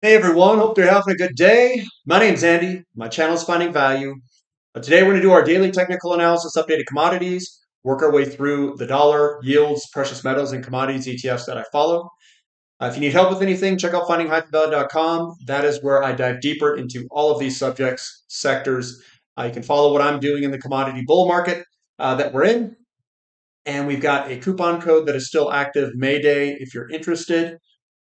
Hey everyone, hope you're having a good day. My name's Andy. My channel is Finding Value. Today we're going to do our daily technical analysis, updated commodities, work our way through the dollar, yields, precious metals, and commodities ETFs that I follow. If you need help with anything, check out findinghighfidelity.com. That is where I dive deeper into all of these subjects, sectors. You can follow what I'm doing in the commodity bull market that we're in. And we've got a coupon code that is still active, May Day, if you're interested.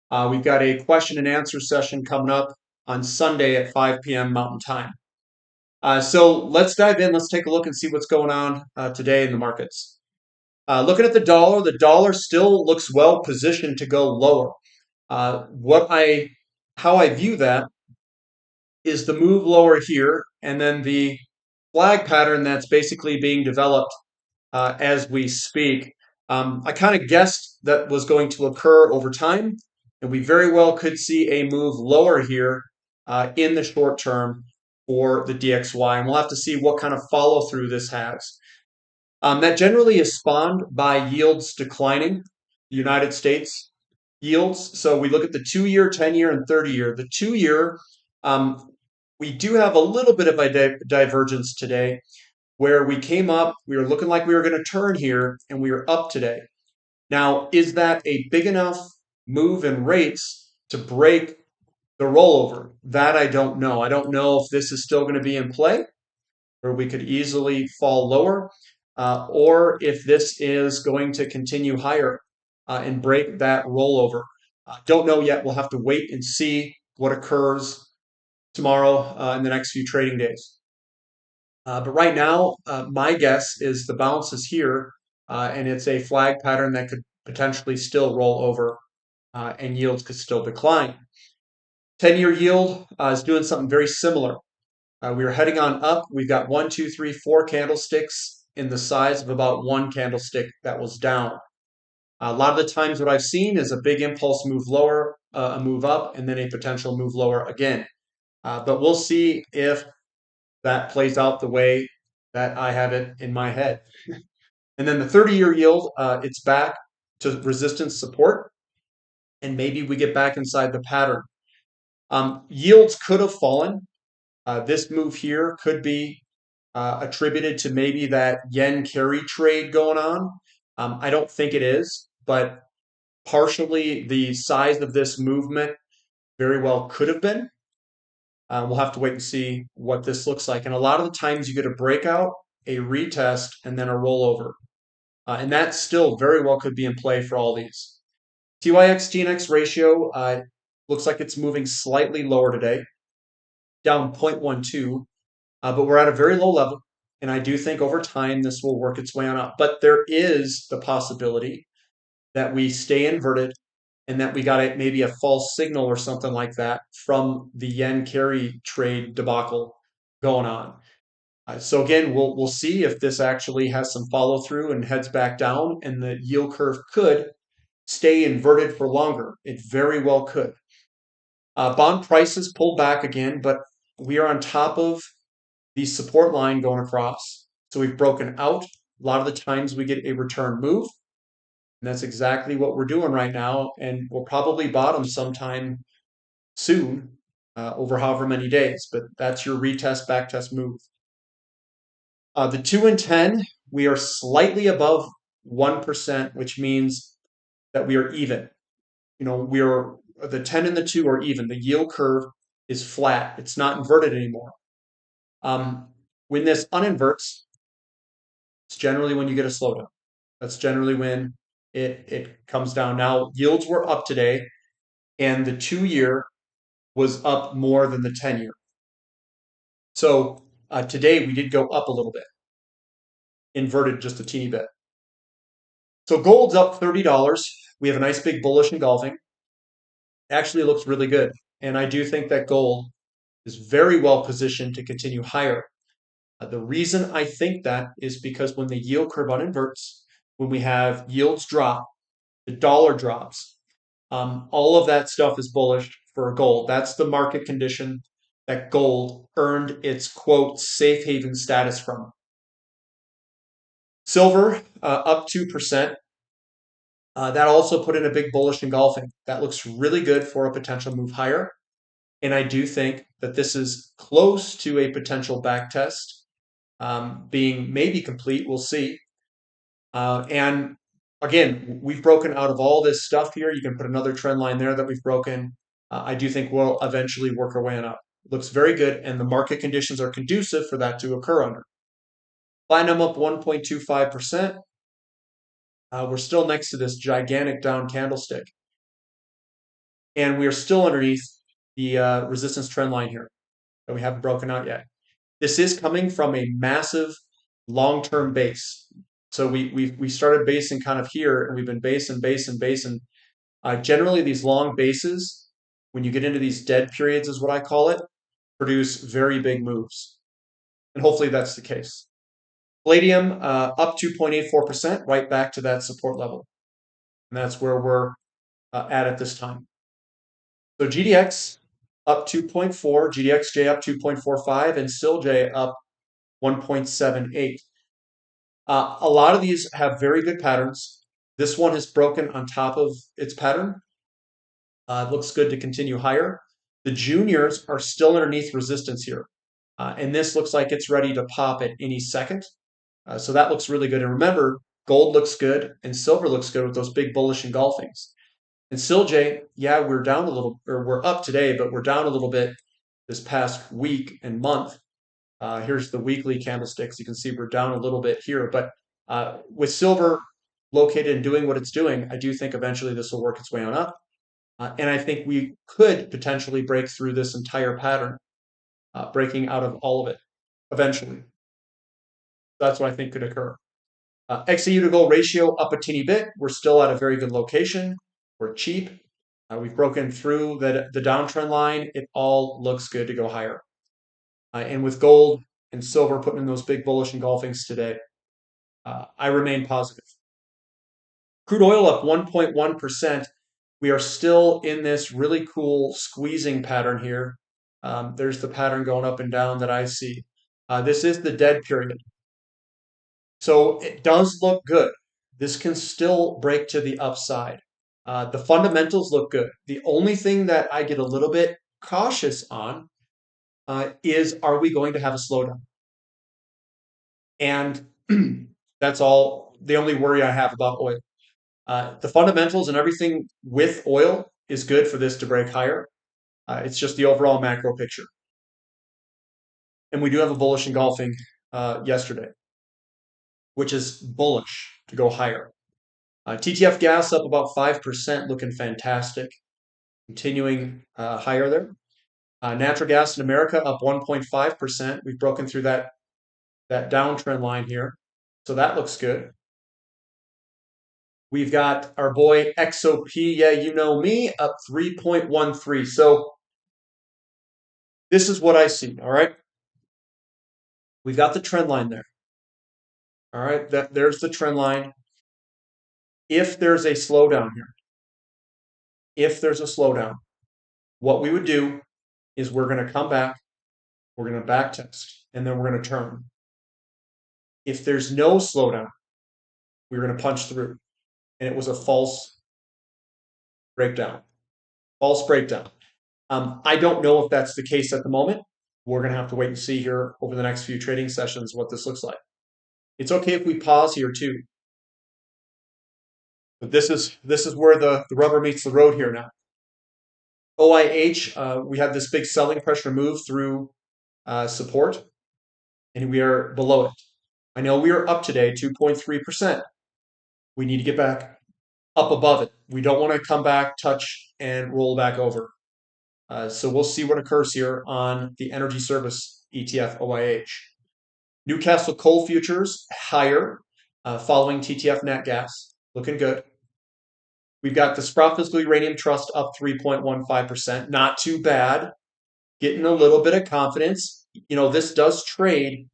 We've got a question and answer session coming up on Sunday at 5 p.m. Mountain Time. So let's dive in. Let's take a look and see what's going on today in the markets. Looking at the dollar still looks well positioned to go lower. How I view that is the move lower here, and then the flag pattern that's basically being developed as we speak. I kind of guessed that was going to occur over time, and we very well could see a move lower here in the short term for the DXY, and we'll have to see what kind of follow through this has. That generally is spawned by yields declining, the United States yields. So we look at the 2-year, 10-year, and 30-year. The 2-year, we do have a little bit of a divergence today where we came up, we were looking like we were going to turn here, and we were up today. Now, is that a big enough move in rates to break the rollover? That I don't know. I don't know if this is still going to be in play, or we could easily fall lower, or if this is going to continue higher and break that rollover. Don't know yet. We'll have to wait and see what occurs tomorrow in the next few trading days. But right now, my guess is the bounce is here, and it's a flag pattern that could potentially still roll over, and yields could still decline. 10-year yield is doing something very similar. We are heading on up. We've got 1, 2, 3, 4 candlesticks in the size of about one candlestick that was down. A lot of the times what I've seen is a big impulse move lower, a move up, and then a potential move lower again. But we'll see if that plays out the way that I have it in my head. And then the 30-year yield, it's back to resistance support, and maybe we get back inside the pattern. Yields could have fallen. This move here could be attributed to maybe that yen carry trade going on. I don't think it is, but partially the size of this movement very well could have been. We'll have to wait and see what this looks like. And a lot of the times you get a breakout, a retest, and then a rollover. And that still very well could be in play for all these. TYX TNX ratio looks like it's moving slightly lower today, down 0.12, but we're at a very low level. And I do think over time this will work its way on up. But there is the possibility that we stay inverted and that we got maybe a false signal or something like that from the yen carry trade debacle going on. So again, we'll see if this actually has some follow through and heads back down, and the yield curve could stay inverted for longer. It very well could. Bond prices pulled back again, but we are on top of the support line going across. So we've broken out. A lot of the times we get a return move. And that's exactly what we're doing right now. And we'll probably bottom sometime soon, over however many days. But that's your retest, backtest move. The 2 and 10, we are slightly above 1%, which means that we are even. We are the 10 and the 2 are even. The yield curve is flat. It's not inverted anymore. When this uninverts, it's generally when you get a slowdown. That's generally when it comes down. Now, yields were up today, and the 2-year was up more than the 10-year. So today we did go up a little bit, inverted just a teeny bit. So gold's up $30. We have a nice big bullish engulfing. Actually, it looks really good. And I do think that gold is very well positioned to continue higher. The reason I think that is because when the yield curve uninverts, when we have yields drop, the dollar drops. All of that stuff is bullish for gold. That's the market condition that gold earned its quote safe haven status from. Silver up 2%. That also put in a big bullish engulfing. That looks really good for a potential move higher. And I do think that this is close to a potential back test being maybe complete. We'll see. And again, we've broken out of all this stuff here. You can put another trend line there that we've broken. I do think we'll eventually work our way on up. Looks very good, and the market conditions are conducive for that to occur under. Platinum up 1.25%. We're still next to this gigantic down candlestick, and we are still underneath the resistance trend line here that we haven't broken out yet. This is coming from a massive long-term base. So we started basing kind of here, and we've been basing. Generally, these long bases, when you get into these dead periods, is what I call it, produce very big moves, and hopefully that's the case. Palladium up 2.84%, right back to that support level, and that's where we're at this time. So GDX up 2.4, GDXJ up 2.45, and SILJ up 1.78. A lot of these have very good patterns. This one has broken on top of its pattern. It looks good to continue higher. The juniors are still underneath resistance here. And this looks like it's ready to pop at any second. So that looks really good. And remember, gold looks good and silver looks good with those big bullish engulfings. And SILJ, yeah, we're down a little, or we're up today, but we're down a little bit this past week and month. Here's the weekly candlesticks. You can see we're down a little bit here, but with silver located and doing what it's doing, I do think eventually this will work its way on up. And I think we could potentially break through this entire pattern, breaking out of all of it eventually. That's what I think could occur. XAU to gold ratio up a teeny bit. We're still at a very good location. We're cheap. We've broken through the downtrend line. It all looks good to go higher. And with gold and silver putting in those big bullish engulfings today, I remain positive. Crude oil up 1.1%. We are still in this really cool squeezing pattern here. There's the pattern going up and down that I see. This is the dead period. So it does look good. This can still break to the upside. The fundamentals look good. The only thing that I get a little bit cautious on is, are we going to have a slowdown? And that's all, the only worry I have about oil. The fundamentals and everything with oil is good for this to break higher. It's just the overall macro picture. And we do have a bullish engulfing yesterday, which is bullish to go higher. TTF gas up about 5%, looking fantastic. Continuing higher there. Natural gas in America up 1.5%. We've broken through that downtrend line here. So that looks good. We've got our boy XOP, yeah, you know me, up 3.13. So this is what I see, all right? We've got the trend line there. All right, there's the trend line. If there's a slowdown here, what we would do is we're going to come back, we're going to back test, and then we're going to turn. If there's no slowdown, we're going to punch through. And it was a false breakdown. I don't know if that's the case at the moment. We're going to have to wait and see here over the next few trading sessions what this looks like. It's okay if we pause here too. But this is where the rubber meets the road here now. OIH, we had this big selling pressure move through support, and we are below it. I know we are up today, 2.3%. We need to get back up above it. We don't want to come back, touch, and roll back over. So we'll see what occurs here on the energy service ETF OIH. Newcastle coal futures higher, following TTF nat gas, looking good. We've got the Sprott Physical Uranium Trust up 3.15%, not too bad. Getting a little bit of confidence. You know, this does trade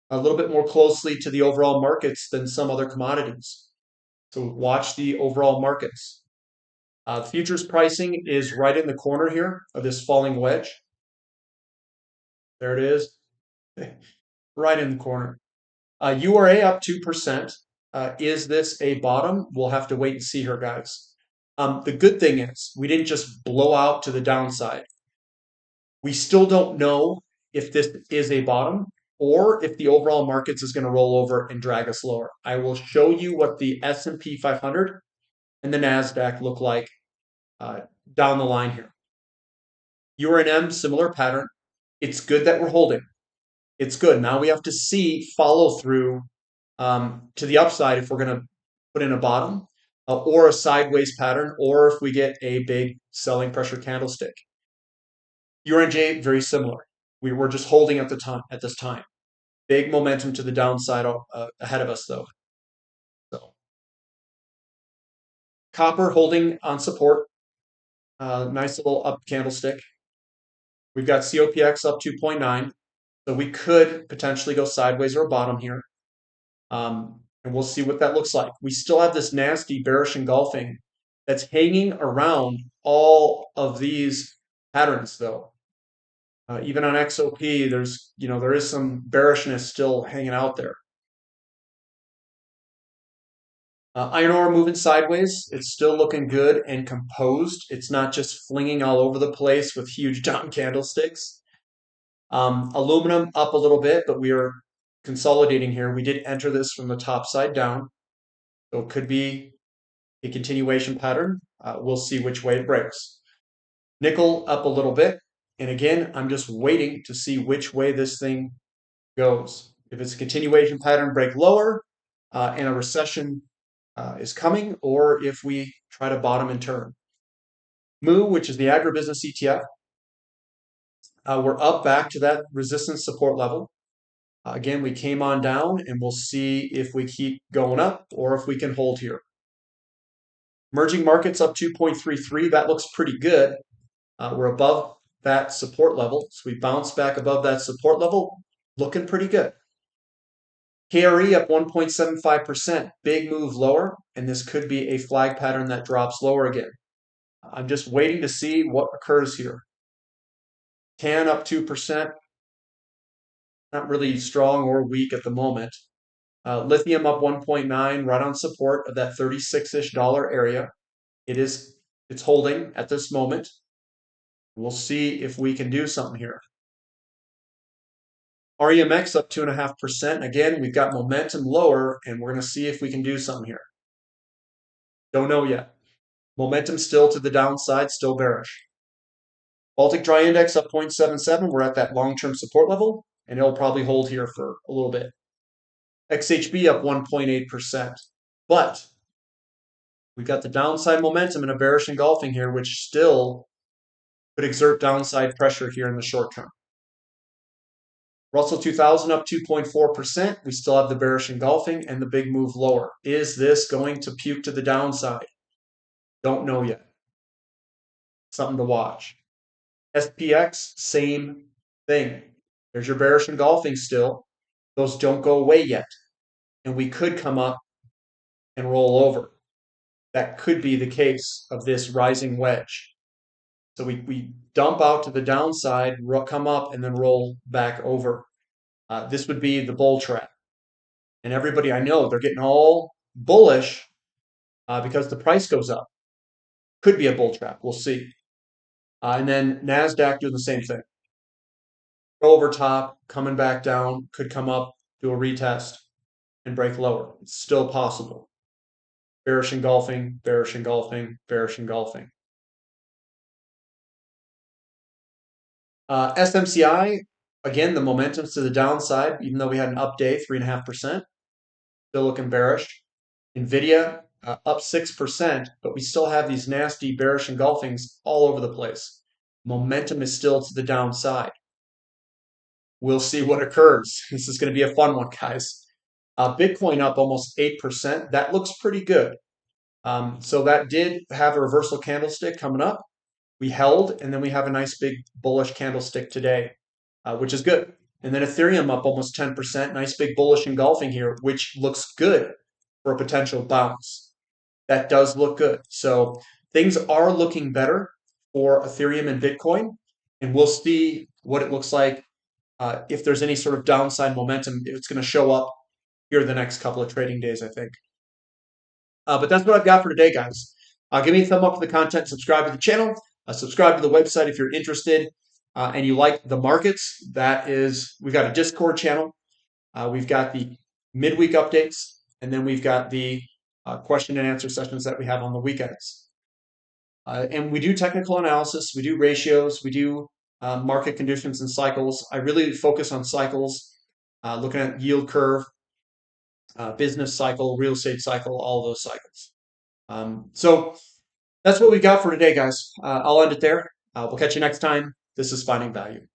a little bit more closely to the overall markets than some other commodities. So watch the overall markets. Futures pricing is right in the corner here of this falling wedge. There it is. Right in the corner. URA up 2%. Is this a bottom? We'll have to wait and see here, guys. The good thing is we didn't just blow out to the downside. We still don't know if this is a bottom or if the overall markets is going to roll over and drag us lower. I will show you what the S&P 500 and the NASDAQ look like uh, down the line here. Uranium, similar pattern. It's good that we're holding. It's good. Now we have to see follow through to the upside if we're going to put in a bottom or a sideways pattern, or if we get a big selling pressure candlestick. URNJ, very similar. We were just holding at the time at this time. Big momentum to the downside ahead of us, though. So copper holding on support. Nice little up candlestick. We've got COPX up 2.9, so we could potentially go sideways or bottom here. And we'll see what that looks like. We still have this nasty bearish engulfing that's hanging around all of these patterns, though. Even on XOP, there is some bearishness still hanging out there. Iron ore moving sideways. It's still looking good and composed. It's not just flinging all over the place with huge down candlesticks. Aluminum up a little bit, but we are consolidating here. We did enter this from the top side down, so it could be a continuation pattern. We'll see which way it breaks. Nickel up a little bit, and again, I'm just waiting to see which way this thing goes. If it's a continuation pattern, break lower, and a recession is coming, or if we try to bottom and turn. MU, which is the agribusiness ETF, we're up back to that resistance support level. Again, we came on down, and we'll see if we keep going up or if we can hold here. Emerging markets up 2.33. That looks pretty good. We're above that support level, so we bounced back above that support level, looking pretty good. KRE up 1.75%, big move lower, and this could be a flag pattern that drops lower again. I'm just waiting to see what occurs here. TAN up 2%, not really strong or weak at the moment. Lithium up 1.9, right on support of that 36-ish dollar area. It's holding at this moment. We'll see if we can do something here. REMX up 2.5%. Again, we've got momentum lower, and we're going to see if we can do something here. Don't know yet. Momentum still to the downside, still bearish. Baltic Dry Index up 0.77. We're at that long-term support level, and it'll probably hold here for a little bit. XHB up 1.8%. But we've got the downside momentum and a bearish engulfing here, which still could exert downside pressure here in the short term. Russell 2000 up 2.4%. We still have the bearish engulfing and the big move lower. Is this going to puke to the downside? Don't know yet. Something to watch. SPX, same thing. There's your bearish engulfing still. Those don't go away yet. And we could come up and roll over. That could be the case of this rising wedge. So we dump out to the downside, come up, and then roll back over. This would be the bull trap. And everybody I know, they're getting all bullish because the price goes up. Could be a bull trap. We'll see. And then NASDAQ doing the same thing. Go over top, coming back down, could come up, do a retest, and break lower. It's still possible. Bearish engulfing, bearish engulfing, bearish engulfing. SMCI, again, the momentum's to the downside, even though we had an up day, 3.5%. Still looking bearish. NVIDIA up 6%, but we still have these nasty bearish engulfings all over the place. Momentum is still to the downside. We'll see what occurs. This is going to be a fun one, guys. Bitcoin up almost 8%. That looks pretty good. So that did have a reversal candlestick coming up. We held, and then we have a nice big bullish candlestick today, which is good. And then Ethereum up almost 10%. Nice big bullish engulfing here, which looks good for a potential bounce. That does look good. So things are looking better for Ethereum and Bitcoin, and we'll see what it looks like. If there's any sort of downside momentum, it's going to show up here the next couple of trading days, I think. But that's what I've got for today, guys. Give me a thumb up for the content, subscribe to the channel, subscribe to the website if you're interested. and you like the markets, we've got a Discord channel. We've got the midweek updates, and then we've got the question and answer sessions that we have on the weekends. And we do technical analysis, we do ratios, we do market conditions and cycles. I really focus on cycles, looking at yield curve, business cycle, real estate cycle, all of those cycles. So that's what we got for today, guys. I'll end it there. We'll catch you next time. This is Finding Value.